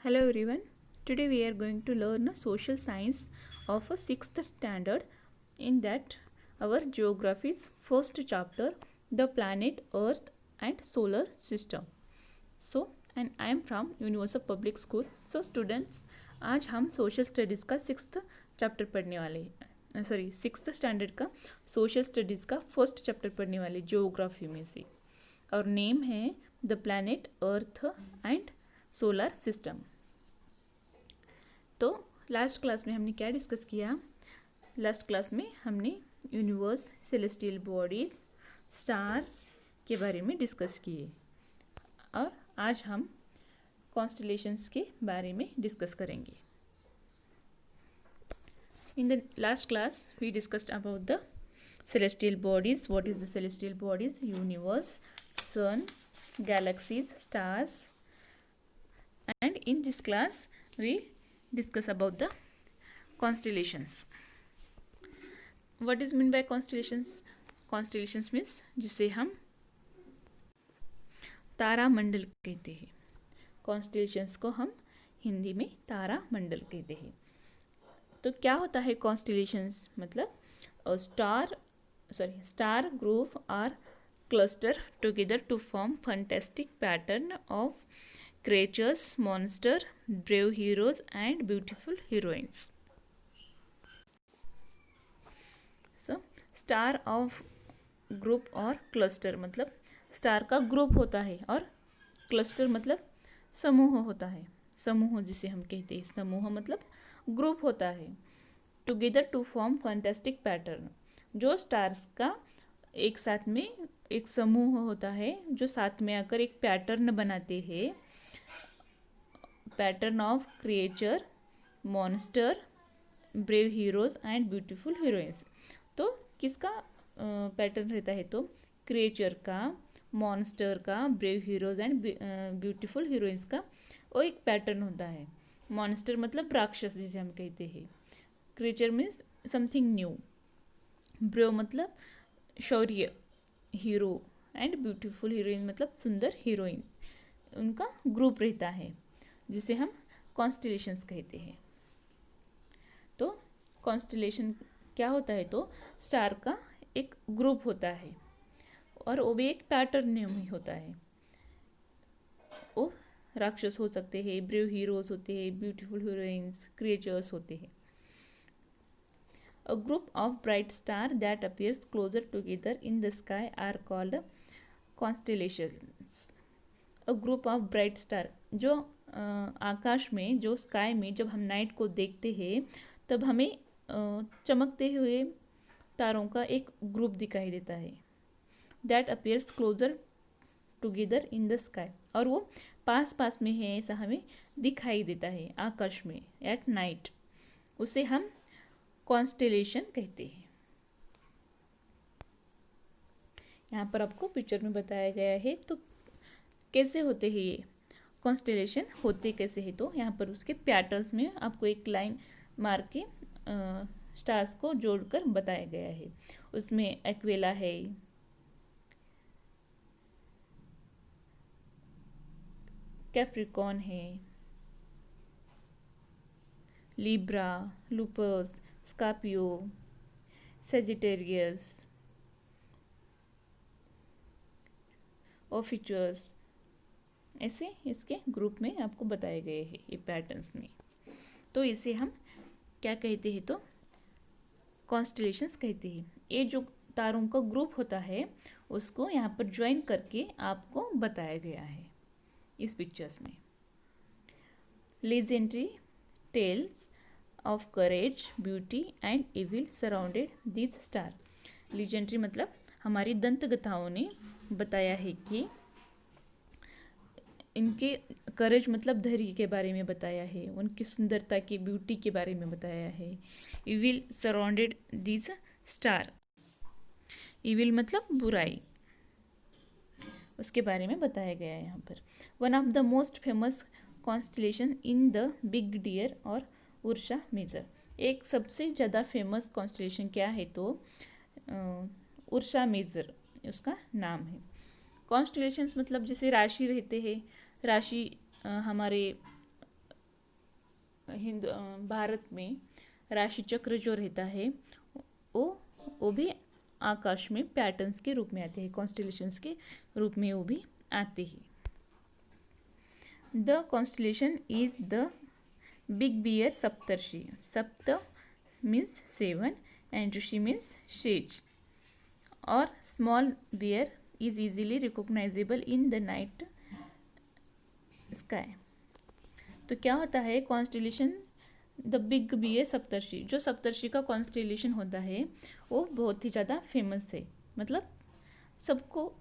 Hello everyone. Today we are going to learn a social science of a 6th standard. In that our geography's first chapter, the planet Earth and solar system. So and I am from Universal Public School. So students, आज हम social studies का 6th chapter पढ़ने वाले हैं. Sorry 6th standard का social studies का first chapter पढ़ने वाले ज्योग्राफी में से. और नेम है the planet earth and solar system. तो लास्ट क्लास में हमने क्या डिस्कस किया? लास्ट क्लास में हमने यूनिवर्स, सेलेस्टियल बॉडीज़, स्टार्स के बारे में डिस्कस किए. और आज हम कॉन्स्टलेशंस के बारे में डिस्कस करेंगे. In the last class we discussed about the celestial bodies. What is the celestial bodies? Universe, sun, galaxies, stars. And in this class we discuss about the constellations. What is meant by constellations? Constellations means जिसे हम तारा मंडल कहते हैं. constellations को हम हिंदी में तारा मंडल कहते हैं. तो क्या होता है constellations? मतलब star group or cluster together to form fantastic pattern of creatures, monster, brave heroes and beautiful heroines. So star of group और cluster मतलब स्टार का ग्रुप होता है और क्लस्टर मतलब समूह होता है. समूह जिसे हम कहते हैं, समूह मतलब ग्रुप होता है. Together to form fantastic pattern, जो स्टार्स का एक साथ में एक समूह होता है जो साथ में आकर एक पैटर्न बनाते हैं. Pattern of creature, monster, brave heroes and beautiful heroines. तो किसका पैटर्न रहता है? तो क्रिएचर का, मॉन्स्टर का, brave heroes and beautiful heroines का वो एक पैटर्न होता है. मॉन्स्टर मतलब राक्षस जिसे हम कहते हैं. Creature means something new. Brave मतलब शौर्य, हीरो. एंड ब्यूटीफुल हीरोइन मतलब सुंदर हीरोइन. उनका ग्रुप रहता है जिसे हम कॉन्स्टेलेशंस कहते हैं. तो कॉन्स्टेलेशन क्या होता है? तो स्टार का एक ग्रुप होता है और वो भी एक पैटर्न में होता है. वो राक्षस हो सकते हैं, ब्रेव हीरोज होते हैं, ब्यूटीफुल हीरोइंस, क्रिएचर्स होते हैं. A group of bright stars that appears closer together in the sky are called constellations. A group of bright star, जो आकाश में, जो स्काई में जब हम नाइट को देखते हैं तब हमें चमकते हुए तारों का एक ग्रुप दिखाई देता है. That appears closer together in the sky, और वो पास पास में है ऐसा हमें दिखाई देता है आकाश में एट नाइट. उसे हम कॉन्स्टेलेशन कहते हैं. यहाँ पर आपको पिक्चर में बताया गया है. तो कैसे होते हैं ये कॉन्स्टेलेशन, होते कैसे हैं? तो यहाँ पर उसके पैटर्न्स में आपको एक लाइन मार के स्टार्स को जोड़कर बताया गया है. उसमें एक्वेला है, कैप्रिकॉर्न है, लिब्रा, लूपस, स्कॉर्पियो, सेजिटेरियस, ऑफिचर्स, ऐसे इसके ग्रुप में आपको बताए गए हैं ये पैटर्न्स में. तो इसे हम क्या कहते हैं? तो कॉन्स्टेलेशंस कहते हैं. ये जो तारों का ग्रुप होता है उसको यहाँ पर ज्वाइन करके आपको बताया गया है इस पिक्चर्स में. Legendary tales of courage, beauty and evil surrounded these star. Legendary मतलब हमारी दंत कथाओं ने बताया है कि इनके करेज मतलब धैर्य के बारे में बताया है, उनकी सुंदरता की, ब्यूटी के बारे में बताया है. Evil surrounded this star, evil मतलब बुराई, उसके बारे में बताया गया है यहाँ पर. One of the most famous constellation in the big dear और उर्सा मेजर. एक सबसे ज़्यादा फेमस कॉन्स्टेलेशन क्या है? तो उर्सा मेजर उसका नाम है. कॉन्स्टेलेशंस मतलब जैसे राशि रहते हैं, राशि हमारे भारत में राशि चक्र जो रहता है वो भी आकाश में पैटर्न्स के रूप में आते हैं, कॉन्स्टेलेशंस के रूप में वो भी आते हैं। The constellation is the Big Bear Saptarishi. Sapta means 7 and rishi means sage, or small bear is easily recognizable in the night sky। तो क्या होता है कॉन्स्टेलेशन? द बिग बियर सप्तर्षि, जो सप्तर्षि का कॉन्स्टेलेशन होता है वो बहुत ही ज़्यादा फेमस है, मतलब सबको,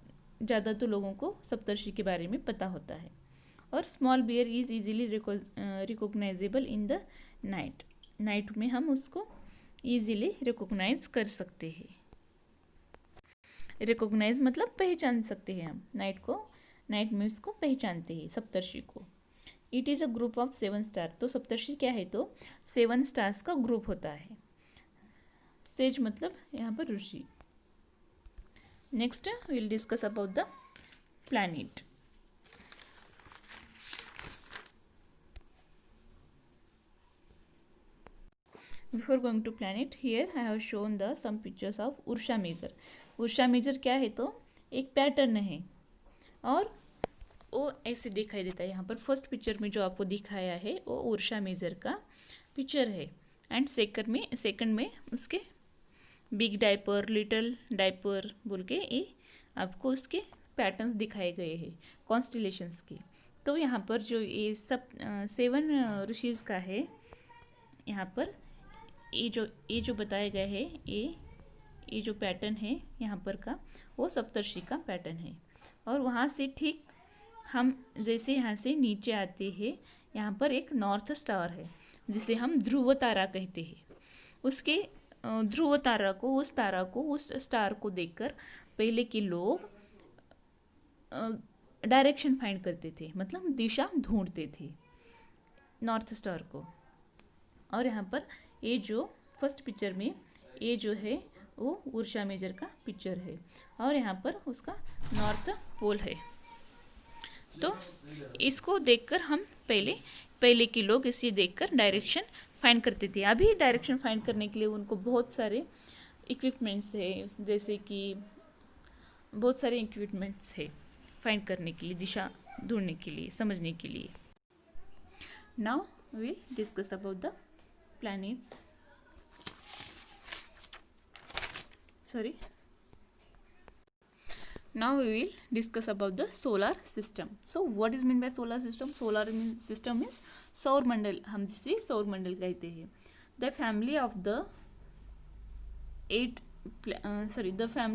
ज़्यादा तो लोगों को सप्तर्षि के बारे में पता होता है। और small bear is easily recognisable in the night. Night में हम उसको ईजिली रिकॉग्नाइज कर सकते हैं। रिकॉग्नाइज मतलब पहचान सकते हैं हम नाइट में उसको पहचानते हैं सप्तर्षि को। It is a group of 7 star. तो सप्तर्षि क्या है? तो 7 स्टार्स का ग्रुप होता है। सेज मतलब यहाँ पर ऋषि। Next will discuss about the planet. Before going to planet, here I have shown the some pictures of Ursa Major। Ursa Major क्या है? तो एक पैटर्न है और वो ऐसे दिखाई देता है। यहाँ पर फर्स्ट पिक्चर में जो आपको दिखाया है वो उर्सा मेजर का पिक्चर है, एंड सेकंड में उसके बिग डायपर, लिटिल डायपर बोल के ये आपको उसके पैटर्न्स दिखाए गए हैं कॉन्स्टेलेशंस के। तो यहाँ पर जो ये सब 7 ऋषिज का है, यहाँ पर ये जो बताया गया है, ये जो पैटर्न है यहाँ पर का, वो सप्तर्षि का पैटर्न है। और वहाँ से ठीक हम जैसे यहाँ से नीचे आते हैं, यहाँ पर एक नॉर्थ स्टार है जिसे हम ध्रुव तारा कहते हैं। उसके ध्रुव तारा को, उस स्टार को देखकर पहले के लोग डायरेक्शन फाइंड करते थे, मतलब दिशा ढूंढते थे नॉर्थ स्टार को। और यहाँ पर ये जो फर्स्ट पिक्चर में ये जो है वो उर्सा मेजर का पिक्चर है, और यहाँ पर उसका नॉर्थ पोल है। तो इसको देखकर हम पहले के लोग इसे देखकर डायरेक्शन फाइंड करते थे। अभी डायरेक्शन फाइंड करने के लिए उनको बहुत सारे इक्विपमेंट्स है, जैसे कि बहुत सारे इक्विपमेंट्स है फाइंड करने के लिए, दिशा ढूंढने के लिए, समझने के लिए। Now we discuss about the planets. Now we will discuss about the solar system. So what is meant by solar system? Solar system is सौर मंडल, हम जिसे सौर मंडल कहते हैं। The family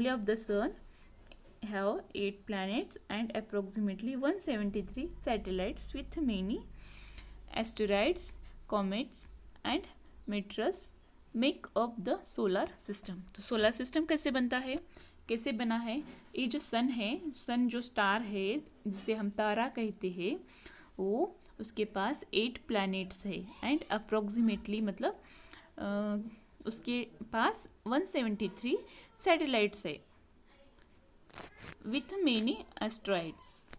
of the sun have 8 planets and approximately 173 satellites with many asteroids, comets and meteors make up the solar system। तो solar system कैसे बना है? ये जो सन है, सन जो स्टार है जिसे हम तारा कहते हैं, वो उसके पास 8 प्लैनेट्स है एंड अप्रोक्सीमेटली मतलब उसके पास 173 सैटेलाइट्स है विथ मेनी एस्ट्रॉइड्स।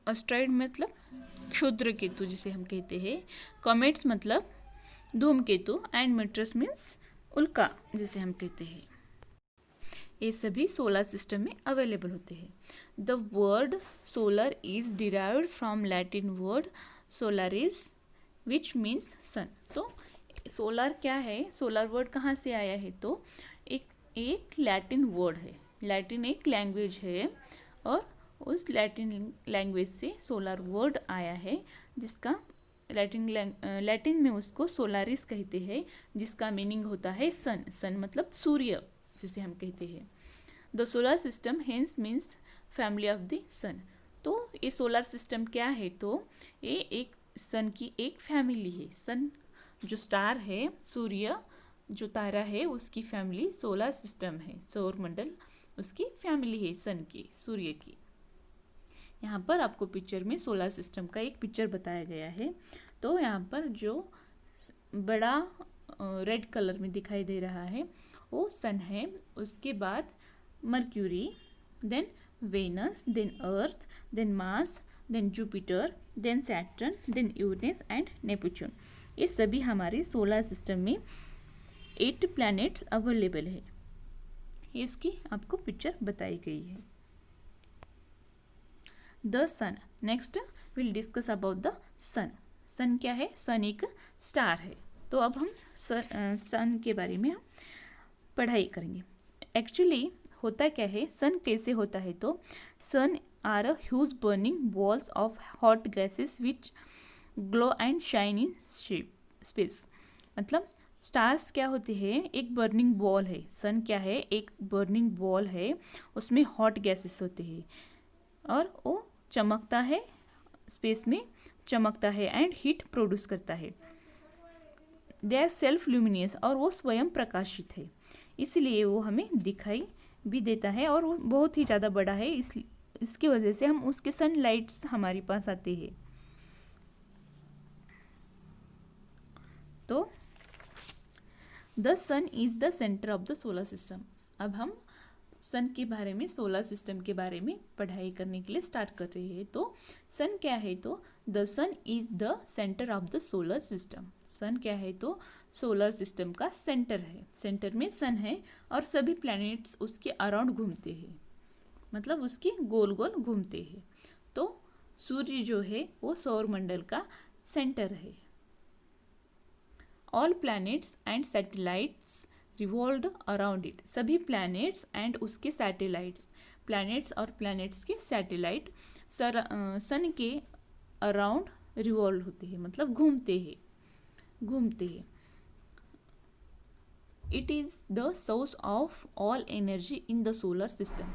एस्ट्रॉइड मतलब क्षुद्र केतु जिसे हम कहते हैं, कॉमेट्स मतलब धूमकेतु, एंड मेट्रस मीन्स उल्का जिसे हम कहते हैं। ये सभी सोलर सिस्टम में अवेलेबल होते हैं। The word solar is derived from Latin word solaris which means sun. तो सोलर क्या है? सोलर वर्ड कहाँ से आया है? तो एक लैटिन वर्ड है। लैटिन एक लैंग्वेज है और उस लैटिन लैंग्वेज से सोलर वर्ड आया है, जिसका लैटिन में उसको सोलारिस कहते हैं, जिसका मीनिंग होता है सन। सन मतलब सूर्य जिसे हम कहते हैं। The solar system hence means family of the sun. तो ये सोलर सिस्टम क्या है? तो ये एक सन की एक फैमिली है। सन जो स्टार है, सूर्य जो तारा है, उसकी फैमिली सोलर सिस्टम है। सौर मंडल उसकी फैमिली है सन की, सूर्य की। यहाँ पर आपको पिक्चर में सोलर सिस्टम का एक पिक्चर बताया गया है। तो यहाँ पर जो बड़ा रेड कलर में दिखाई दे रहा है वो सन है, उसके बाद Mercury, then Venus, then Earth, then Mars, then Jupiter, then Saturn, then Uranus and Neptune. ये सभी हमारे सोलर सिस्टम में 8 प्लैनेट्स अवेलेबल है। इसकी आपको पिक्चर बताई गई है। The sun, next will discuss about the sun. Sun क्या है? सन एक स्टार है। तो अब हम सन के बारे में पढ़ाई करेंगे। एक्चुअली होता क्या है, सन कैसे होता है? तो sun are a huge burning balls of hot gases which glow and shine in space. मतलब स्टार्स क्या होते हैं? एक बर्निंग बॉल है। सन क्या है? एक बर्निंग बॉल है, उसमें हॉट गैसेस होते हैं और वो चमकता है, स्पेस में चमकता है एंड हीट प्रोड्यूस करता है। दे आर सेल्फ ल्यूमिनियस, और वो स्वयं प्रकाशित है, इसलिए वो हमें दिखाई भी देता है और वो बहुत ही ज़्यादा बड़ा है। इसकी वजह से हम उसके सनलाइट्स हमारे पास आते हैं। तो the sun is the centre of the solar system. अब हम सन के बारे में, सोलर सिस्टम के बारे में पढ़ाई करने के लिए स्टार्ट कर रहे हैं। तो सन क्या है? तो the sun is the centre of the solar system. Sun क्या है? तो सोलर सिस्टम का सेंटर है। सेंटर में सन है और सभी प्लैनेट्स उसके अराउंड घूमते हैं, मतलब उसके गोल गोल घूमते हैं। तो सूर्य जो है वो सौर मंडल का सेंटर है। All planets and satellites revolve around it. सभी प्लैनेट्स एंड उसके सैटेलाइट्स, प्लैनेट्स और प्लैनेट्स के सैटेलाइट सन के अराउंड रिवॉल्व होते हैं, मतलब घूमते हैं। It is the source of all energy in the solar system.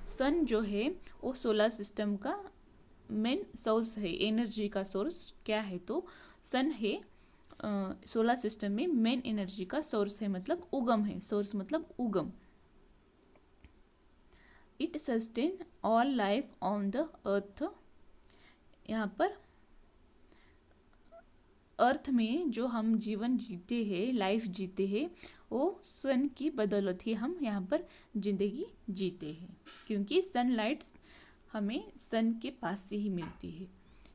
Sun जो है वो सोलर सिस्टम का मेन सोर्स है, एनर्जी का सोर्स क्या है? तो सन है सोलर सिस्टम में मेन एनर्जी का सोर्स है, मतलब उगम है। सोर्स मतलब उगम। It sustain all life on the earth. यहाँ पर अर्थ में जो हम जीवन जीते हैं, लाइफ जीते हैं, वो सन की बदौलत ही हम यहाँ पर जिंदगी जीते हैं, क्योंकि सनलाइट हमें सन के पास से ही मिलती है।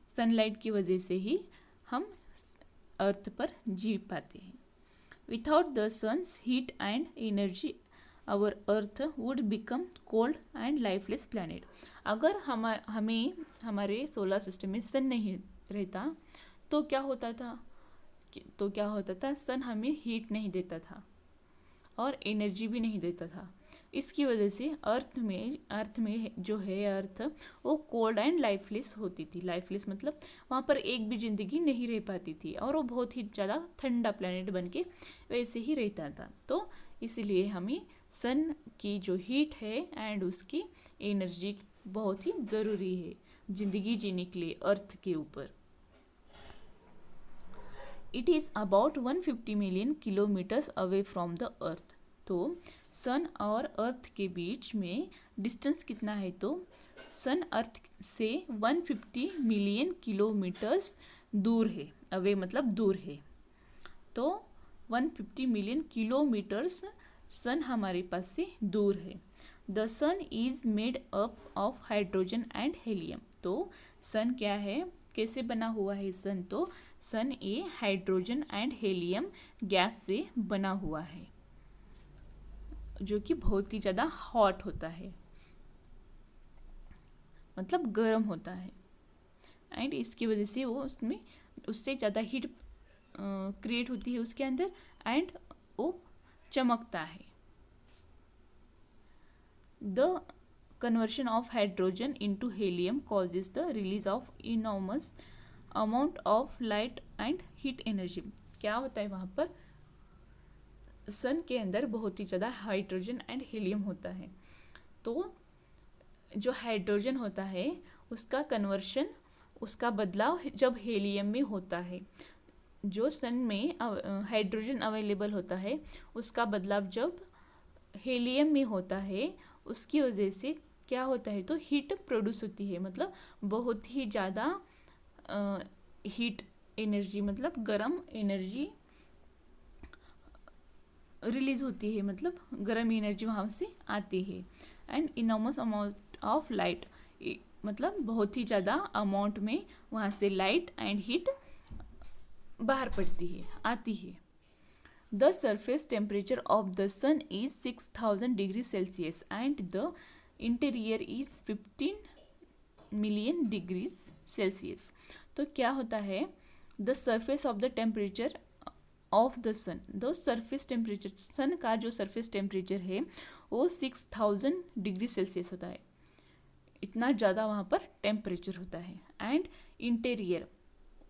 सनलाइट की वजह से ही हम अर्थ पर जी पाते हैं। Without the sun's heat and energy our earth would become cold and lifeless planet. अगर हमें हमारे सोलर सिस्टम में सन नहीं रहता तो क्या होता था? सन हमें हीट नहीं देता था और एनर्जी भी नहीं देता था। इसकी वजह से अर्थ में जो है अर्थ, वो कोल्ड एंड लाइफलेस होती थी। लाइफलेस मतलब वहाँ पर एक भी जिंदगी नहीं रह पाती थी और वो बहुत ही ज़्यादा ठंडा प्लेनेट बन के वैसे ही रहता था। तो इसलिए हमें सन की जो हीट है एंड उसकी एनर्जी बहुत ही ज़रूरी है जिंदगी जीने के लिए अर्थ के ऊपर। It is about 150 million kilometres away from the earth. तो सन और अर्थ के बीच में डिस्टेंस कितना है? तो सन अर्थ से 150 मिलियन किलोमीटर्स दूर है। अवे मतलब दूर है। तो 150 मिलियन किलोमीटर्स सन हमारे पास से दूर है। The sun is made up of hydrogen and helium. तो सन क्या है, कैसे बना हुआ है सन? तो सन ये हाइड्रोजन एंड हीलियम गैस से बना हुआ है, जो कि बहुत ही ज़्यादा हॉट होता है, मतलब गर्म होता है। एंड इसकी वजह से वो उससे ज़्यादा हीट क्रिएट होती है उसके अंदर एंड वो चमकता है। The conversion of hydrogen into helium causes the release of enormous amount of light and heat energy। क्या होता है वहाँ पर? सन के अंदर बहुत ही ज़्यादा हाइड्रोजन एंड हीलियम होता है। तो जो हाइड्रोजन होता है उसका कन्वर्शन, उसका बदलाव जब हीलियम में होता है, जो सन में हाइड्रोजन अवेलेबल होता है उसका बदलाव जब हीलियम में होता है, उसकी वजह से क्या होता है? तो हीट प्रोड्यूस होती है, मतलब बहुत ही ज़्यादा हीट एनर्जी, मतलब गर्म एनर्जी रिलीज होती है, मतलब गर्म एनर्जी वहाँ से आती है। And enormous amount of light, मतलब बहुत ही ज़्यादा अमाउंट में वहाँ से लाइट एंड हीट बाहर पड़ती है, आती है। The surface temperature of the sun is 6000 degree Celsius and the interior is 15 million degrees Celsius. तो क्या होता है, the surface of the temperature of the sun, दो सरफेस टेम्परेचर, सन का जो सरफेस टेम्परेचर है वो 6000 डिग्री सेल्सियस होता है, इतना ज़्यादा वहाँ पर टेम्परेचर होता है। एंड इंटीरियर,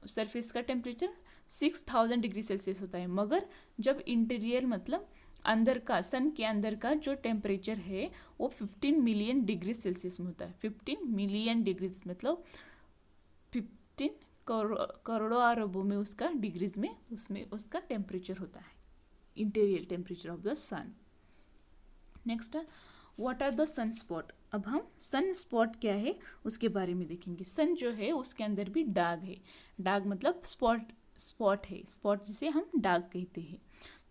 सरफेस का टेम्परेचर 6000 डिग्री सेल्सियस होता है, मगर जब इंटीरियर मतलब अंदर का, सन के अंदर का जो टेम्परेचर है वो 15 मिलियन डिग्री सेल्सियस में होता है। 15 मिलियन डिग्री मतलब 15 करोड़ों अरबों में उसका डिग्रीज में उसमें उसका टेम्परेचर होता है, interior temperature of the sun. Next, what are the sun spot. अब हम सन स्पॉट क्या है उसके बारे में देखेंगे। सन जो है उसके अंदर भी दाग है, दाग मतलब स्पॉट, स्पॉट है, स्पॉट जिसे हम दाग कहते हैं।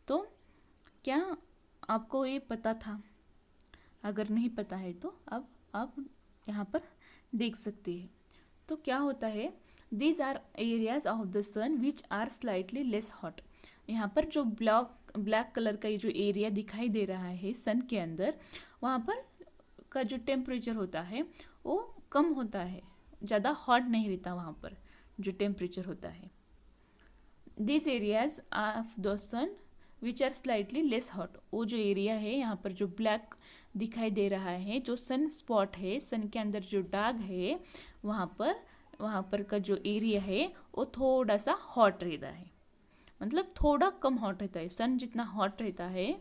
तो क्या आपको ये पता था? अगर नहीं पता है तो अब आप यहाँ पर देख सकते हैं। तो क्या होता है, these are areas of the sun which are slightly less hot. यहाँ पर जो ब्लैक कलर का ये जो एरिया दिखाई दे रहा है सन के अंदर, वहाँ पर का जो टेम्परेचर होता है वो कम होता है, ज़्यादा हॉट नहीं रहता वहाँ पर जो टेम्परेचर होता है। This areas of the sun which are slightly less hot, वो जो एरिया है यहाँ पर जो ब्लैक दिखाई दे रहा है, जो सन स्पॉट है, सन के अंदर जो दाग है, वहाँ पर का जो एरिया है वो थोड़ा सा हॉट रहता है, मतलब थोड़ा कम हॉट रहता है। सन जितना हॉट रहता है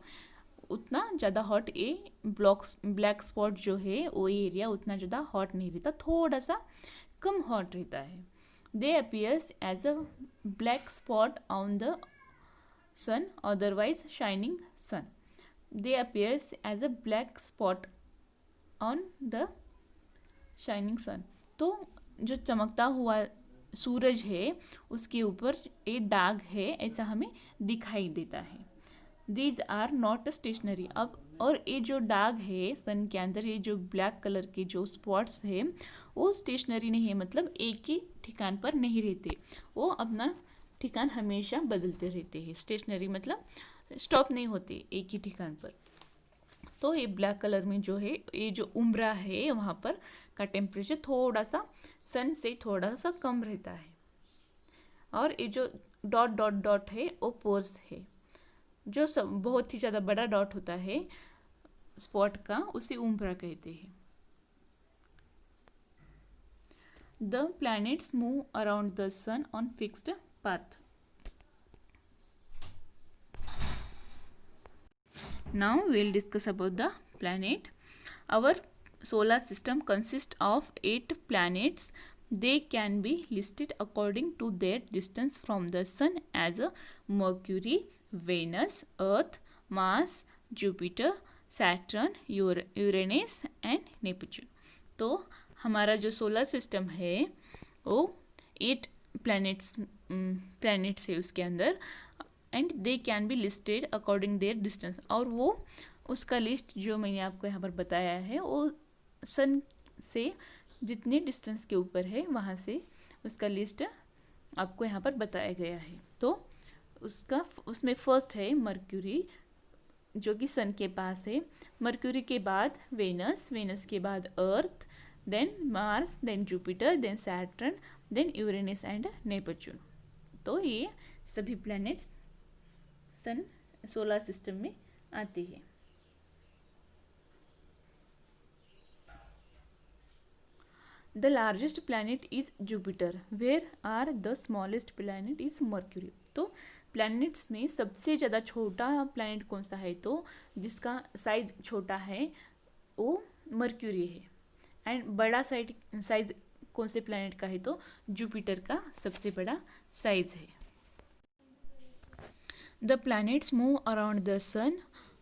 उतना ज़्यादा हॉट ये ब्लैक स्पॉट जो है वो एरिया उतना ज़्यादा हॉट नहीं रहता, थोड़ा सा कम हॉट रहता है। They appears as a black spot on the sun otherwise shining sun. They appears as a black spot on the shining sun. तो जो चमकता हुआ सूरज है उसके ऊपर एक दाग है ऐसा हमें दिखाई देता है। These are not stationary. अब और ये जो दाग है सन के अंदर, ये जो ब्लैक कलर के जो स्पॉट्स है वो स्टेशनरी नहीं है, मतलब एक ही ठिकान पर नहीं रहते, वो अपना ठिकान हमेशा बदलते रहते हैं। स्टेशनरी मतलब स्टॉप नहीं होते एक ही ठिकान पर। तो ये ब्लैक कलर में जो है ये जो उम्रा है वहाँ पर का टेम्परेचर थोड़ा सा सन से थोड़ा सा कम रहता है। और ये जो डॉट डॉट डॉट है वो पोर्स है, जो सब बहुत ही ज़्यादा बड़ा डॉट होता है स्पॉट का, उसे उम्रा कहते हैं। The planets move around the sun on fixed path. Now we'll discuss about the planet. Our solar system consists of 8 planets. They can be listed according to their distance from the sun as Mercury, Venus, Earth, Mars, Jupiter, Saturn, Uranus and Neptune. तो हमारा जो solar system है वो 8 planets है उसके अंदर, and they can be listed according their distance. और वो उसका लिस्ट जो मैंने आपको यहाँ पर बताया है वो सन से जितने डिस्टेंस के ऊपर है वहाँ से उसका लिस्ट आपको यहाँ पर बताया गया है। तो उसमें फर्स्ट है मर्क्यूरी जो कि सन के पास है, मर्क्यूरी के बाद वेनस, वेनस के बाद Earth, then Mars, then Jupiter, then Saturn, then Uranus and Neptune. तो ये सभी प्लैनेट्स सन सोलर सिस्टम में आती है। The largest planet is Jupiter, where are the smallest planet is Mercury. तो प्लैनेट्स में सबसे ज़्यादा छोटा प्लैनेट कौन सा है, तो जिसका साइज छोटा है वो मर्क्यूरी है। एंड बड़ा साइज कौन से प्लैनेट का है, तो जुपिटर का सबसे बड़ा साइज है। The planets move around the sun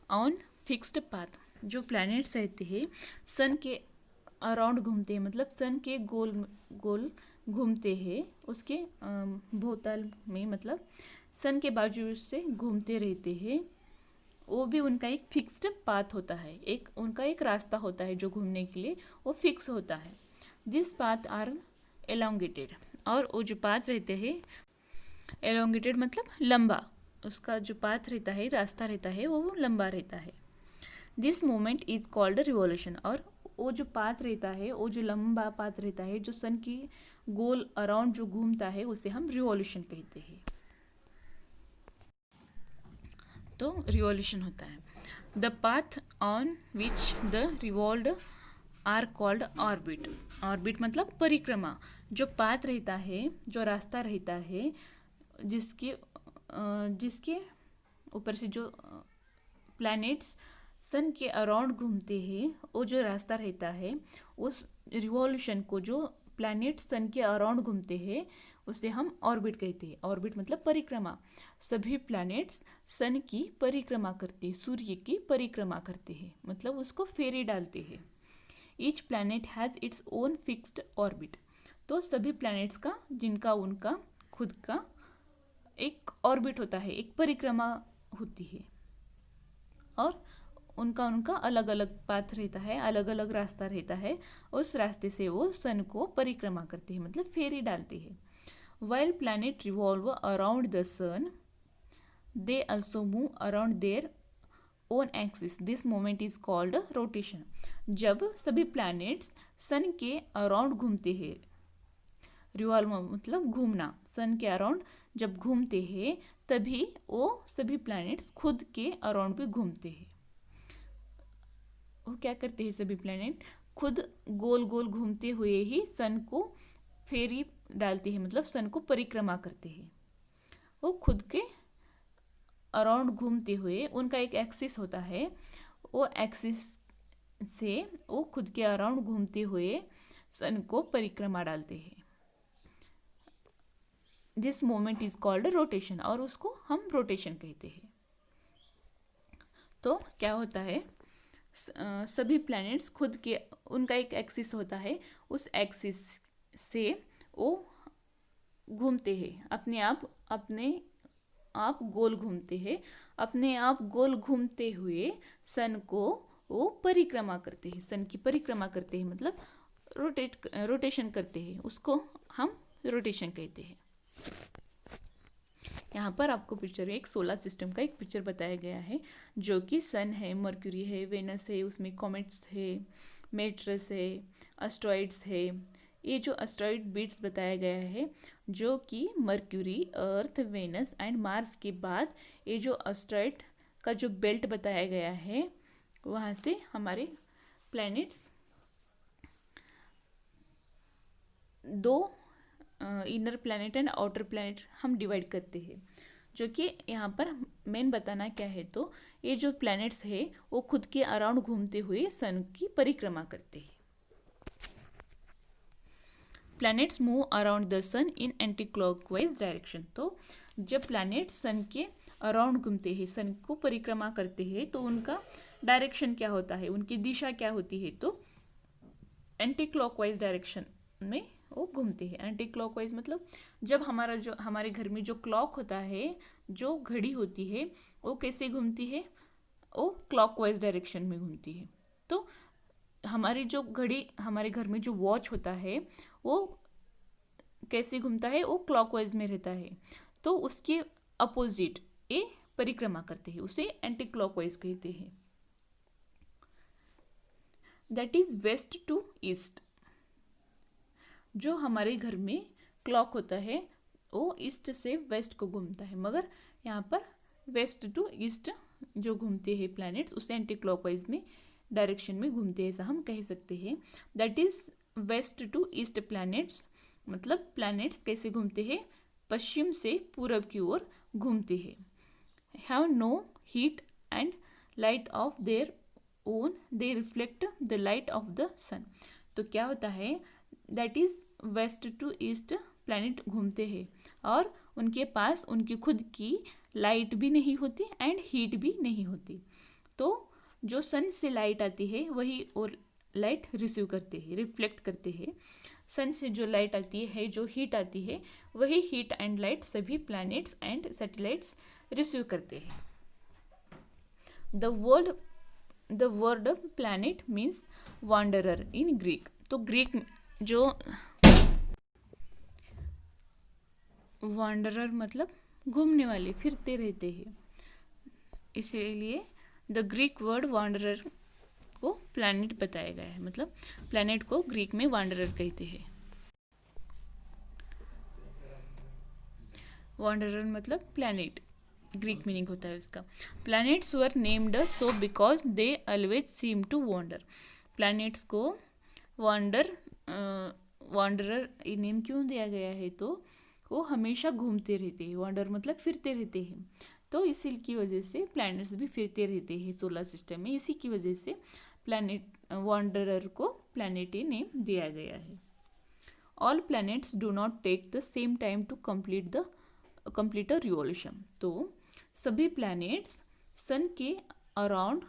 on fixed path. जो प्लैनेट्स रहते हैं सन के अराउंड घूमते हैं, मतलब सन के गोल गोल घूमते हैं, उसके भोवताल में, मतलब सन के बाजू से घूमते रहते हैं। वो भी उनका एक फिक्स्ड पाथ होता है, एक उनका एक रास्ता होता है जो घूमने के लिए वो फिक्स होता है। दिस पाथ आर एलोंगेटेड, और वो जो पाथ रहते हैं, एलोंगेटेड मतलब लंबा, उसका जो पाथ रहता है, रास्ता रहता है, वो लंबा रहता है। This moment is called revolution, और वो जो पाथ रहता है, वो जो लंबा पाथ रहता है, जो सन की गोल अराउंड जो घूमता है, उसे हम रिवॉल्यूशन कहते हैं। तो रिवॉल्यूशन होता है। The path on which the revolve are called orbit. Orbit मतलब परिक्रमा। जो पाथ रहता है, जो रास्ता रहता है, जिसके ऊपर से जो प्लैनेट्स सन के अराउंड घूमते हैं, वो जो रास्ता रहता है, उस रिवॉल्यूशन को, जो प्लैनेट सन के अराउंड घूमते हैं, उसे हम ऑर्बिट कहते हैं। ऑर्बिट मतलब परिक्रमा। सभी प्लैनेट्स सन की परिक्रमा करते हैं, सूर्य की परिक्रमा करते हैं, मतलब उसको फेरे डालते हैं। Each planet has its own fixed orbit. तो सभी प्लैनेट्स का, जिनका उनका खुद का एक ऑर्बिट होता है, एक परिक्रमा होती है, और उनका उनका अलग अलग पाथ रहता है, अलग अलग रास्ता रहता है। उस रास्ते से वो सन को परिक्रमा करते हैं, मतलब फेरी डालते हैं। While planet revolve around the sun, they also move around their own axis. This moment is called rotation. जब सभी प्लैनेट्स सन के अराउंड घूमते हैं, रिवॉल्व मतलब घूमना, सन के अराउंड जब घूमते हैं, तभी वो सभी प्लैनेट्स खुद के अराउंड भी घूमते हैं। वो क्या करते हैं, सभी प्लैनेट खुद गोल गोल घूमते हुए ही सन को फेरी डालते हैं, मतलब सन को परिक्रमा करते हैं। वो खुद के अराउंड घूमते हुए, उनका एक एक्सिस होता है, वो एक्सिस से वो खुद के अराउंड घूमते हुए सन को परिक्रमा डालते हैं। This moment is called rotation, और उसको हम रोटेशन कहते हैं। तो क्या होता है, सभी प्लैनेट्स खुद के, उनका एक एक्सिस होता है, उस एक्सिस से वो घूमते हैं, अपने आप गोल घूमते हैं। अपने आप गोल घूमते हुए सन को वो परिक्रमा करते हैं, सन की परिक्रमा करते हैं, मतलब रोटेशन करते हैं, उसको हम रोटेशन कहते हैं। यहाँ पर आपको पिक्चर, एक सोलर सिस्टम का एक पिक्चर बताया गया है, जो कि सन है, मर्क्यूरी है, वेनस है, उसमें कॉमेट्स है, मेट्रस है, एस्ट्रॉइड्स है। ये जो एस्ट्रॉइड बेल्ट्स बताया गया है, जो कि Mercury, earth, Venus and Mars के बाद ये जो एस्ट्रॉइड का जो बेल्ट बताया गया है, वहाँ से हमारे प्लैनेट्स दो inner planet and outer planet हम डिवाइड करते हैं। जो कि यहाँ पर मेन बताना क्या है, तो ये जो प्लैनेट्स है, वो खुद के अराउंड घूमते हुए सन की परिक्रमा करते हैं। Planets move around the sun in anti clockwise direction. तो जब प्लैनेट्स सन के अराउंड घूमते हैं, सन को परिक्रमा करते हैं, तो उनका डायरेक्शन क्या होता है, उनकी दिशा क्या होती है, तो एंटी क्लॉकवाइज डायरेक्शन में वो घूमते हैं। एंटी क्लॉकवाइज मतलब जब हमारे घर में जो क्लॉक होता है, जो घड़ी होती है, वो कैसे घूमती है, वो क्लॉकवाइज डायरेक्शन में घूमती है। तो हमारी जो घड़ी, हमारे घर में जो वॉच होता है, वो कैसे घूमता है, वो क्लॉकवाइज में रहता है। तो उसके अपोजिट ये परिक्रमा करते हैं, उसे एंटी क्लॉकवाइज कहते हैं। That is west to east. जो हमारे घर में क्लॉक होता है, वो ईस्ट से वेस्ट को घूमता है, मगर यहाँ पर वेस्ट टू ईस्ट जो घूमते हैं प्लैनेट्स, उसे एंटी क्लॉकवाइज में डायरेक्शन में घूमते हैं, ऐसा हम कह सकते हैं। That is west to east planets, मतलब प्लैनेट्स कैसे घूमते हैं, पश्चिम से पूरब की ओर घूमते हैं। Have no heat and light of their own, they reflect the light of the sun. तो क्या होता है, that is west to east planet घूमते हैं, और उनके पास उनकी खुद की लाइट भी नहीं होती एंड हीट भी नहीं होती। तो जो सन से लाइट आती है, वही और लाइट रिसीव करते हैं, रिफ्लेक्ट करते हैं। सन से जो लाइट आती है, जो हीट आती है, वही हीट एंड लाइट सभी प्लैनेट्स एंड सैटेलाइट्स रिसीव करते हैं। The word planet means wanderer in Greek. तो ग्रीक जो वांडरर मतलब घूमने वाले, फिरते रहते हैं, इसीलिए द ग्रीक वर्ड वांडरर को प्लैनेट बताया गया है, मतलब प्लैनेट को ग्रीक में वांडरर कहते हैं। वांडरर मतलब प्लैनेट, ग्रीक मीनिंग होता है उसका। Planets were named so because they always seem to wander. Planets को वांडरर नेम क्यों दिया गया है, तो वो हमेशा घूमते रहते हैं, वांडर मतलब फिरते रहते हैं, तो इसी की वजह से प्लैनेट्स भी फिरते रहते हैं सोलर सिस्टम में, इसी की वजह से प्लैनेट वांडरर को प्लैनेटरी नेम दिया गया है। All planets do not take the same time to complete a revolution. तो सभी प्लैनेट्स सन के अराउंड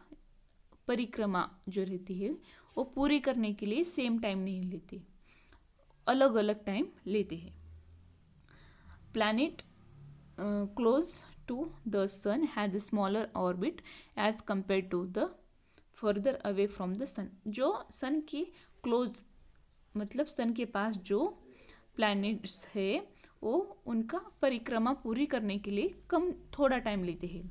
परिक्रमा जो रहती है वो पूरी करने के लिए सेम टाइम नहीं लेते, अलग अलग टाइम लेते हैं। Planet close to the sun has a smaller orbit as compare to the further away from the sun. जो सन की क्लोज मतलब सन के पास जो प्लैनेट्स है वो उनका परिक्रमा पूरी करने के लिए थोड़ा टाइम लेते हैं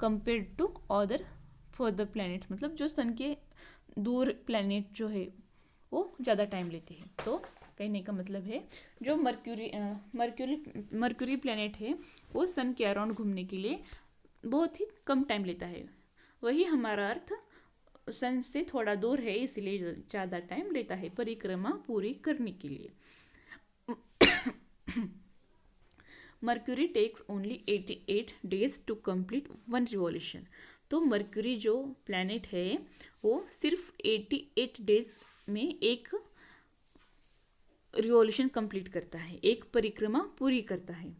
compare to other further planets, मतलब जो सन के दूर प्लैनेट जो है वो ज़्यादा टाइम लेते हैं। तो कहने का मतलब है जो मर्क्यूरी प्लैनेट है वो सन के अराउंड घूमने के लिए बहुत ही कम टाइम लेता है, वही हमारा अर्थ सन से थोड़ा दूर है इसलिए ज़्यादा टाइम लेता है परिक्रमा पूरी करने के लिए। Mercury takes only 88 days to complete one revolution. तो मर्क्यूरी जो प्लैनेट है वो सिर्फ 88 डेज में एक रिवॉल्यूशन कंप्लीट करता है, एक परिक्रमा पूरी करता है।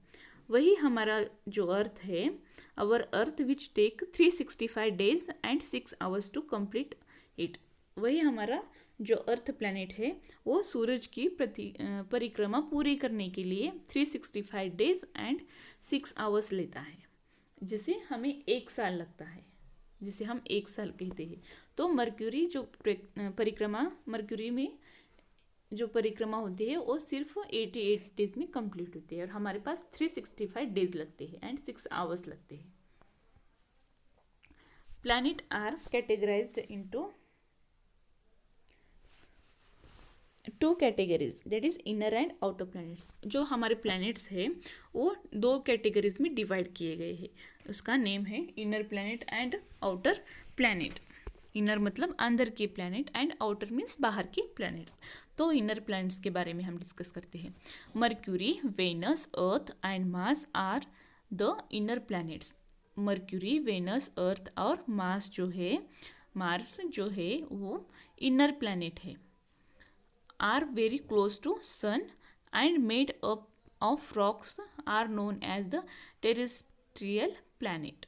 वही हमारा जो अर्थ है, our earth which take 365 days and 6 hours to complete it. वही हमारा जो अर्थ प्लैनेट है वो सूरज की परिक्रमा पूरी करने के लिए 365 डेज एंड 6 आवर्स लेता है, जिसे हमें एक साल लगता है, जिसे हम एक साल कहते हैं। तो मर्क्यूरी जो मर्क्यूरी में जो परिक्रमा होती है वो सिर्फ 88 डेज में कंप्लीट होती है और हमारे पास 365 डेज लगते हैं एंड 6 आवर्स लगते हैं। Planet are categorized into two categories, that is inner and outer planets. जो हमारे प्लैनेट्स है वो दो कैटेगरीज में डिवाइड किए गए हैं, उसका नेम है inner planet and outer planet. Inner मतलब अंदर के प्लैनेट एंड आउटर मीन्स बाहर के प्लैनेट्स। तो इनर प्लैनेट्स के बारे में हम डिस्कस करते हैं। Mercury, Venus, earth and Mars are the inner planets. Mercury, Venus, Earth और मार्स जो है वो इनर प्लैनेट है, are very close to sun and made up of rocks, are known as the terrestrial planet.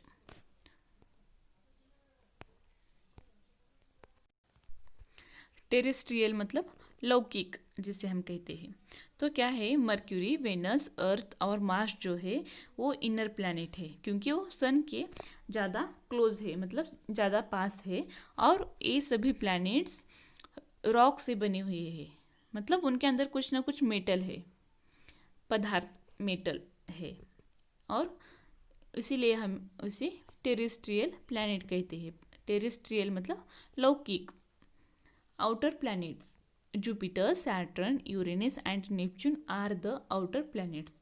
Terrestrial मतलब लौकिक जिसे हम कहते हैं। तो क्या है, मर्क्यूरी, वेनस, अर्थ और मार्स जो है वो इनर प्लैनेट है क्योंकि वो सन के ज़्यादा क्लोज है, मतलब ज़्यादा पास है, और ये सभी प्लैनेट्स रॉक से बने हुए हैं, मतलब उनके अंदर कुछ ना कुछ मेटल है, पदार्थ मेटल है, और इसीलिए हम उसे टेरेस्ट्रियल प्लैनेट कहते हैं। टेरेस्ट्रियल मतलब लौकिक। Outer planets, Jupiter, Saturn, Uranus and Neptune are the outer planets.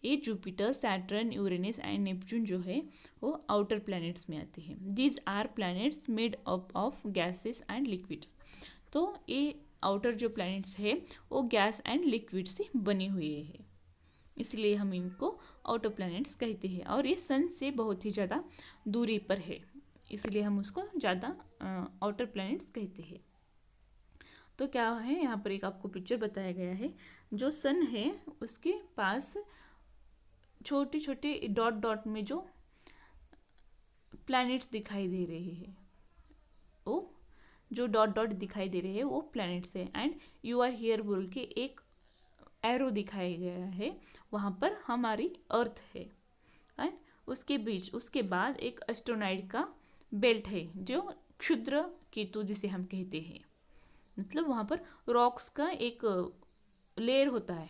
ये Jupiter, Saturn, Uranus and Neptune जो है वो आउटर प्लैनेट्स में आते हैं। These are planets made up of gases and liquids. तो ये आउटर जो प्लैनेट्स है वो गैस एंड लिक्विड से बने हुए हैं, इसलिए हम इनको आउटर प्लैनेट्स कहते हैं, और ये सन से बहुत ही ज़्यादा दूरी पर है, इसलिए हम उसको ज़्यादा आउटर प्लैनेट्स कहते हैं। तो क्या है, यहाँ पर एक आपको पिक्चर बताया गया है, जो सन है उसके पास छोटे छोटे डॉट डॉट में जो प्लैनेट्स दिखाई दे रहे हैं, वो जो डॉट डॉट दिखाई दे रहे हैं वो प्लैनेट्स है। एंड यू आर हियर बोल के एक एरो दिखाया गया है, वहाँ पर हमारी अर्थ है, एंड उसके बाद एक एस्ट्रोनॉइड का बेल्ट है जो क्षुद्र केतु जिसे हम कहते हैं। मतलब वहाँ पर रॉक्स का एक लेयर होता है।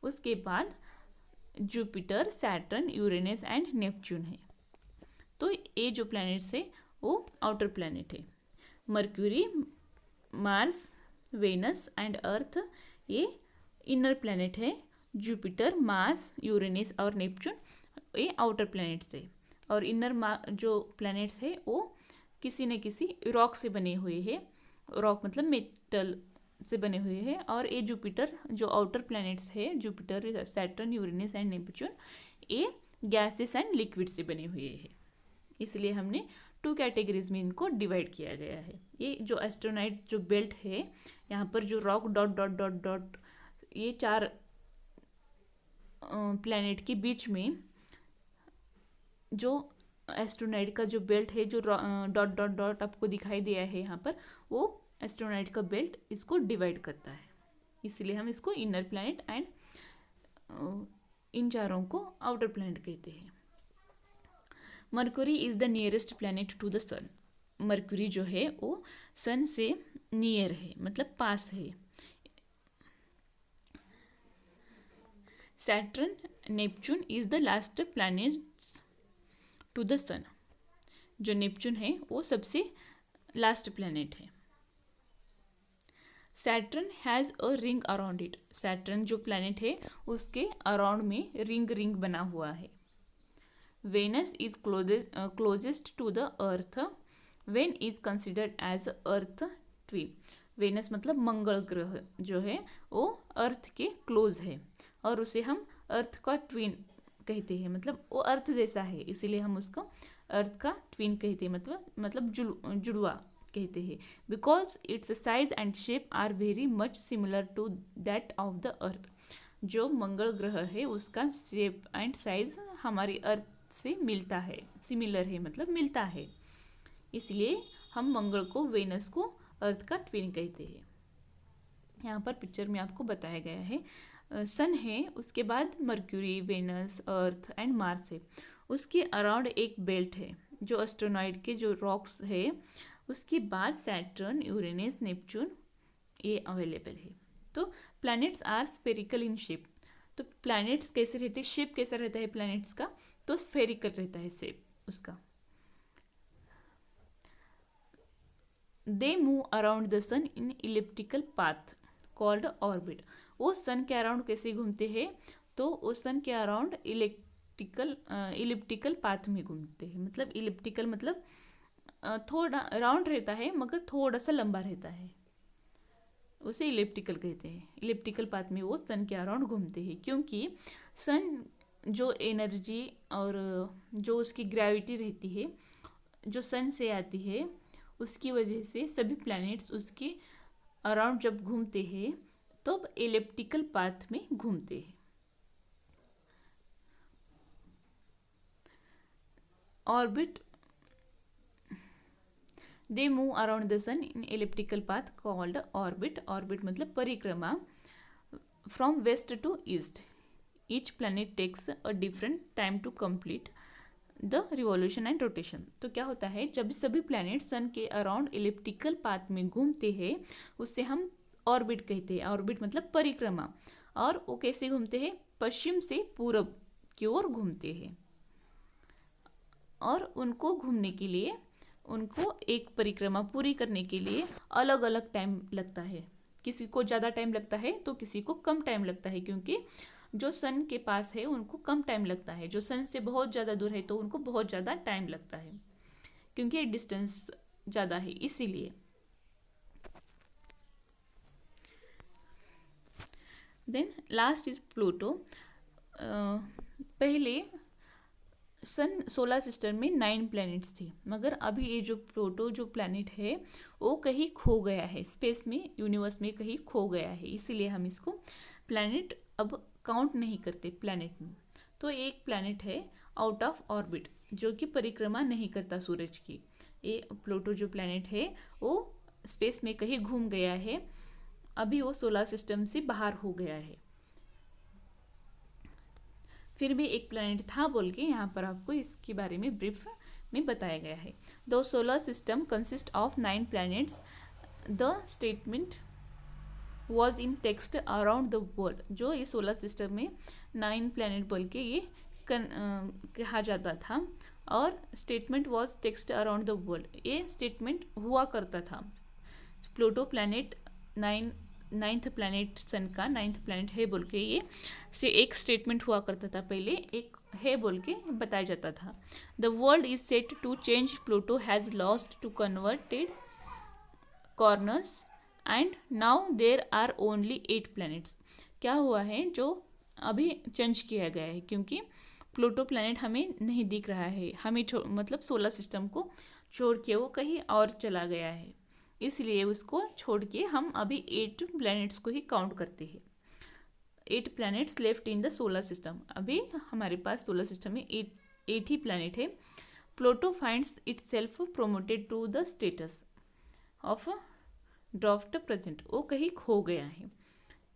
उसके बाद Jupiter, Saturn, Uranus and Neptune है। तो ये जो प्लैनेट्स है वो आउटर प्लैनेट है। Mercury, Mars, Venus and earth ये इनर प्लैनेट है। जुपिटर, मार्स, यूरेनस और नेपच्यून ये आउटर प्लैनेट्स है। और इनर जो प्लैनेट्स है वो किसी न किसी रॉक से बने हुए हैं। रॉक मतलब मेटल से बने हुए हैं। और ये जुपिटर जो आउटर प्लैनेट्स है, Jupiter, Saturn, Uranus and Neptune, ये गैसेस एंड लिक्विड से बने हुए हैं। इसलिए हमने 2 कैटेगरीज में इनको डिवाइड किया गया है। ये जो एस्ट्रोनाइट जो बेल्ट है, यहाँ पर जो rock dot dot dot dot ये 4 प्लैनेट के बीच में जो एस्ट्रोनाइट का जो बेल्ट है, जो डॉट डॉट डॉट आपको दिखाई दिया है यहाँ पर, वो एस्ट्रोनाइट का बेल्ट इसको डिवाइड करता है। इसलिए हम इसको इनर प्लैनेट एंड इन चारों को आउटर प्लैनेट कहते हैं। Mercury is the nearest planet to the sun. Mercury जो है वो सन से नियर है, मतलब पास है। Saturn, Neptune is the last planets to the sun. जो नेपच्यून है वो सबसे लास्ट प्लैनेट है। Saturn has a ring around it. Saturn जो प्लैनेट है उसके अराउंड में रिंग बना हुआ है। Venus is closest to the Earth when is considered as Earth twin. Venus मतलब मंगल ग्रह जो है वो अर्थ के क्लोज है और उसे हम अर्थ का ट्विन कहते हैं। मतलब वो अर्थ जैसा है, इसीलिए हम उसको अर्थ का ट्विन कहते हैं, मतलब जुड़वा कहते हैं। Because its size and shape are very much similar to that of the earth. जो मंगल ग्रह है उसका शेप एंड साइज हमारी अर्थ से मिलता है, सिमिलर है मतलब मिलता है। इसलिए हम मंगल को, वेनस को अर्थ का ट्विन कहते हैं। यहाँ पर पिक्चर में आपको बताया गया है सन है, उसके बाद Mercury, Venus, earth and Mars है। उसके अराउंड एक बेल्ट है जो एस्ट्रोनॉइड के जो रॉक्स है। उसके बाद सैटर्न, यूरेनस, नेपच्यून ये अवेलेबल है। तो planets are spherical in shape. तो प्लैनेट्स कैसे रहते हैं, शेप कैसा रहता है प्लैनेट्स का, तो स्फेरिकल रहता है शेप उसका। They move around the sun in elliptical path called orbit. वो सन के अराउंड कैसे घूमते हैं, तो वो सन के अराउंड इलिप्टिकल पाथ में घूमते हैं। मतलब इलिप्टिकल मतलब थोड़ा राउंड रहता है मगर थोड़ा सा लंबा रहता है, उसे इलिप्टिकल कहते हैं। इलिप्टिकल पाथ में वो सन के अराउंड घूमते हैं, क्योंकि सन जो एनर्जी और जो उसकी ग्रेविटी रहती है जो सन से आती है, उसकी वजह से सभी प्लैनेट्स उसके अराउंड जब घूमते हैं तो इलिप्टिकल पाथ में घूमते हैं। Orbit, they move around the sun in elliptical path called orbit. Orbit मतलब परिक्रमा। From west to east each planet takes a different time to complete the revolution and rotation. तो क्या होता है, जब सभी प्लैनेट सन के अराउंड एलिप्टिकल पाथ में घूमते हैं उससे हम ऑर्बिट कहते हैं। ऑर्बिट मतलब परिक्रमा। और वो कैसे घूमते हैं, पश्चिम से पूरब की ओर घूमते हैं। और उनको घूमने के लिए, उनको एक परिक्रमा पूरी करने के लिए अलग अलग टाइम लगता है। किसी को ज़्यादा टाइम लगता है तो किसी को कम टाइम लगता है, क्योंकि जो सन के पास है उनको कम टाइम लगता है, जो सन से बहुत ज़्यादा दूर है तो उनको बहुत ज़्यादा टाइम लगता है, क्योंकि डिस्टेंस ज़्यादा है इसीलिए। Then last is Pluto. पहले सन सोलर सिस्टम में 9 प्लैनेट्स थी, मगर अभी ये जो प्लूटो जो प्लैनेट है वो कहीं खो गया है, स्पेस में, यूनिवर्स में कहीं खो गया है। इसीलिए हम इसको प्लैनेट अब काउंट नहीं करते प्लैनेट में। तो एक प्लैनेट है आउट ऑफ ऑर्बिट जो कि परिक्रमा नहीं करता सूरज की। ये प्लूटो जो प्लैनेट है वो स्पेस में कहीं घूम गया है, अभी वो सोलर सिस्टम से बाहर हो गया है। फिर भी एक प्लैनेट था बोल के यहाँ पर आपको इसके बारे में ब्रीफ में बताया गया है। The solar system consist of 9 planets. The statement was in text around the world. जो ये सोलर सिस्टम में 9 प्लैनेट बोल के ये कहा जाता था, और statement was text around the world, ये स्टेटमेंट हुआ करता था। प्लूटो प्लैनेट 9th प्लैनेट, सन का 9th प्लैनेट है बोल के ये से एक स्टेटमेंट हुआ करता था, पहले एक है बोल के बताया जाता था। The world is set to change, Pluto has lost to converted corners and now there are only 8 planets. क्या हुआ है जो अभी चेंज किया गया है, क्योंकि प्लूटो प्लैनेट हमें नहीं दिख रहा है, हमें मतलब सोलर सिस्टम को छोड़ के वो कहीं और चला गया है, इसलिए उसको छोड़ के हम अभी 8 प्लैनेट्स को ही काउंट करते हैं। 8 planets left in the solar system. अभी हमारे पास सोलर सिस्टम में 8 ही प्लैनेट है। Pluto finds itself promoted to the status of draft present, वो कहीं खो गया है।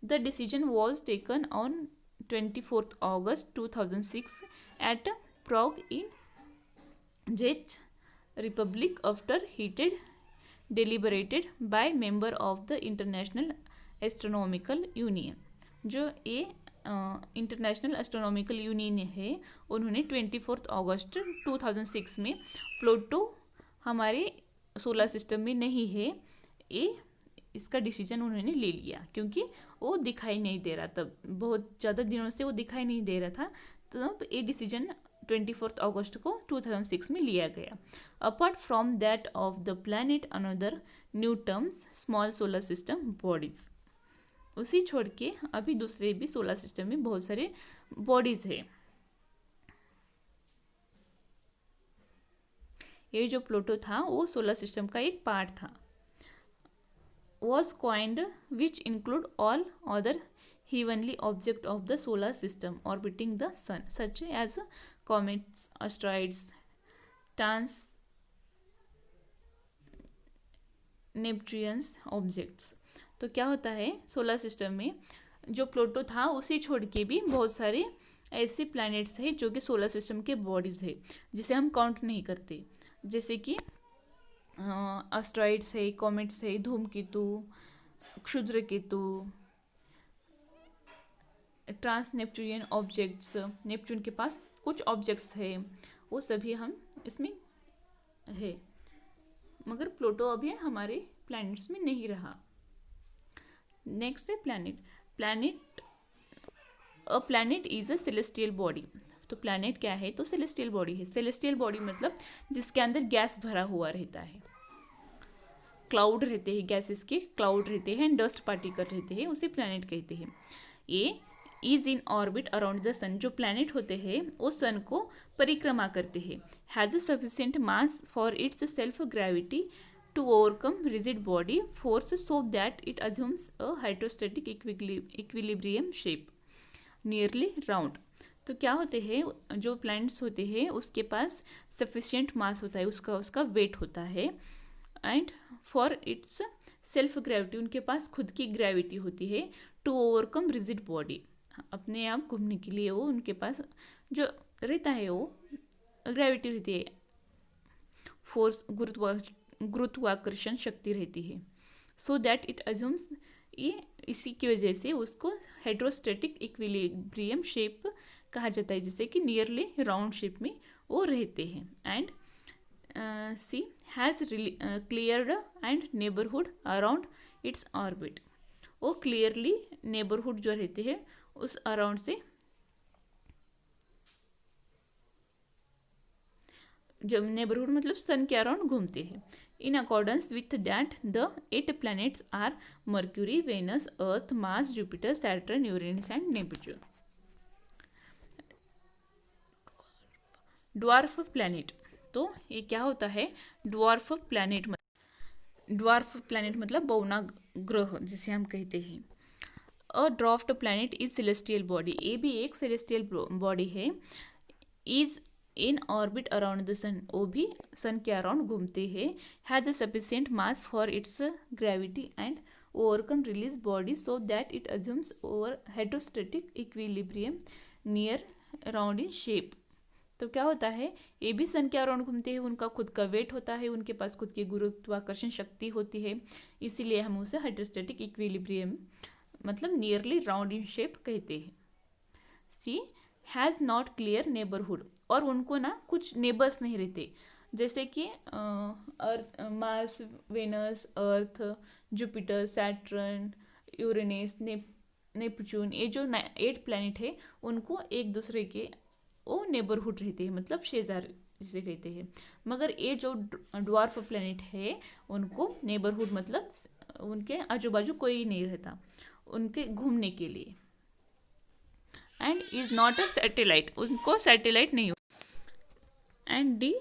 The decision was taken on 24th August 2006 at Prague in Czech Republic after heated deliberated by member of the International Astronomical Union। जो ये international astronomical union है, उन्होंने 24 अगस्त 2006 में प्लूटो हमारे सोलर सिस्टम में नहीं है, ये इसका डिसीजन उन्होंने ले लिया, क्योंकि वो दिखाई नहीं दे रहा, तब बहुत ज़्यादा दिनों से वो दिखाई नहीं दे रहा था, तो ये डिसीजन 24 अगस्त को 2006 में लिया गया। Apart from that of the planet another new terms small solar system bodies, उसी छोड़ के अभी दूसरे भी सोलर सिस्टम में बहुत सारे बॉडीज है। ये जो प्लूटो था वो सोलर सिस्टम का एक पार्ट था। was coined which include all other heavenly objects of the solar system orbiting the sun such as comets, asteroids, Neptunian objects। तो क्या होता है सोलर सिस्टम में जो प्लूटो था उसे छोड़ के भी बहुत सारे ऐसे प्लैनेट्स हैं जो कि सोलर सिस्टम के बॉडीज है, जिसे हम काउंट नहीं करते, जैसे कि एस्ट्रॉइड्स है, कॉमेट्स है, धूमकेतु, क्षुद्र केतु, ट्रांस नेपच्यूनियन ऑब्जेक्ट्स, नेपच्यून के पास कुछ ऑब्जेक्ट्स है, वो सभी हम इसमें है, मगर प्लूटो अभी हमारे प्लैनेट्स में नहीं रहा। नेक्स्ट है planet a planet is a celestial body. तो प्लैनेट क्या है, तो सेलेस्टियल बॉडी है। सेलेस्टियल बॉडी मतलब जिसके अंदर गैस भरा हुआ रहता है, क्लाउड रहते हैं, गैसेस के क्लाउड रहते हैं, डस्ट पार्टिकल रहते हैं, उसे प्लैनेट कहते हैं। ये is in orbit around the sun. जो प्लैनेट होते हैं वो सन को परिक्रमा करते हैं। Has a sufficient mass for its self gravity to overcome rigid body force so that it assumes a hydrostatic equilibrium shape nearly round. तो क्या होते हैं, जो प्लैनेट्स होते हैं उसके पास सफिशिएंट मास होता है, उसका वेट होता है, and for its self gravity, उनके पास खुद की ग्रेविटी होती है, टू ओवरकम रिजिड बॉडी, अपने आप घूमने के लिए वो उनके पास जो रहता है वो ग्रेविटी रहती है, फोर्स गुरुत्वाकर्षण शक्ति रहती है, सो दैट इट अज्यूम्स, ये इसी की वजह से उसको हाइड्रोस्टैटिक इक्विलिब्रियम शेप कहा जाता है, जिससे कि नियरली राउंड शेप में वो रहते हैं। And she has cleared and neighbourhood around its orbit. वो क्लियरली नेबरहुड जो रहते हैं उस अराउंड से, जब नेबरहुड मतलब सन के अराउंड घूमते हैं। In accordance with that the 8 planets are Mercury, Venus, earth, Mars, Jupiter, Saturn, Uranus and Neptune. Dwarf planet, तो ये क्या होता है, ड्वार्फ प्लैनेट मतलब बौना ग्रह जिसे हम कहते हैं। A dwarfed planet is celestial body, ये भी एक सेलेस्टियल बॉडी है। Is in orbit around the sun, वो भी सन के अराउंड घूमते हैं। Has a sufficient mass for its gravity and overcome release body so that it assumes over hydrostatic equilibrium near round in shape तो क्या होता है, ये भी सन के अराउंड घूमते हैं, उनका खुद का वेट होता है, उनके पास खुद की गुरुत्वाकर्षण शक्ति होती है, इसीलिए हम उसे हाइड्रोस्टैटिक इक्विलिब्रियम मतलब नियरली राउंड इन शेप कहते हैं। सी हैज़ नॉट क्लियर नेबरहुड, और उनको ना कुछ नेबर्स नहीं रहते, जैसे कि अर्थ, मार्स, वेनस, अर्थ, जुपिटर, सैटर्न, यूरेनस, नेपच्यून, ये जो 8 प्लैनेट है उनको एक दूसरे के वो नेबरहुड रहते हैं, मतलब शेजार जिसे कहते हैं। मगर ये जो ड्वार्फ प्लैनेट है उनको नेबरहुड मतलब उनके आजू बाजू कोई नहीं रहता उनके घूमने के लिए। And is not a satellite, उनको सैटेलाइट नहीं हो। And D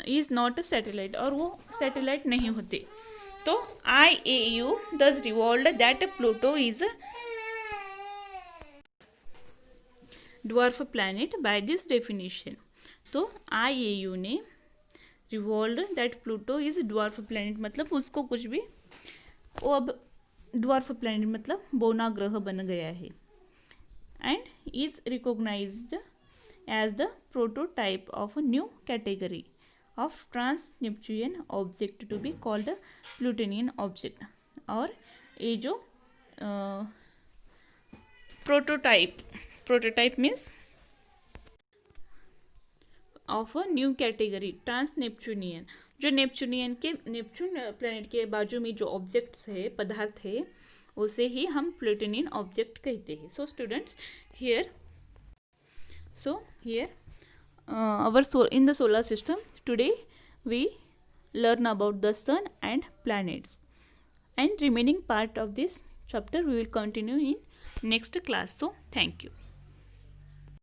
is not a satellite, और वो सैटेलाइट नहीं होते। तो IAU does revolved that Pluto is a dwarf planet by this definition. तो IAU ने revolve that Pluto is dwarf planet, मतलब उसको कुछ भी, वो अब ड्वार्फ प्लैनेट मतलब बोना ग्रह बन गया है। And is recognised as the prototype of a new category of trans-Neptunian object to be called Plutonian object। और ये जो prototype means of a new category trans Neptunian, जो नेपच्यून प्लैनेट के बाजू में जो ऑब्जेक्ट्स है, पदार्थ है, उसे ही हम प्लूटोनियन ऑब्जेक्ट कहते हैं। So students, here in the solar system today we learn about the sun and planets, and remaining part of this chapter we will continue in next class. So thank you.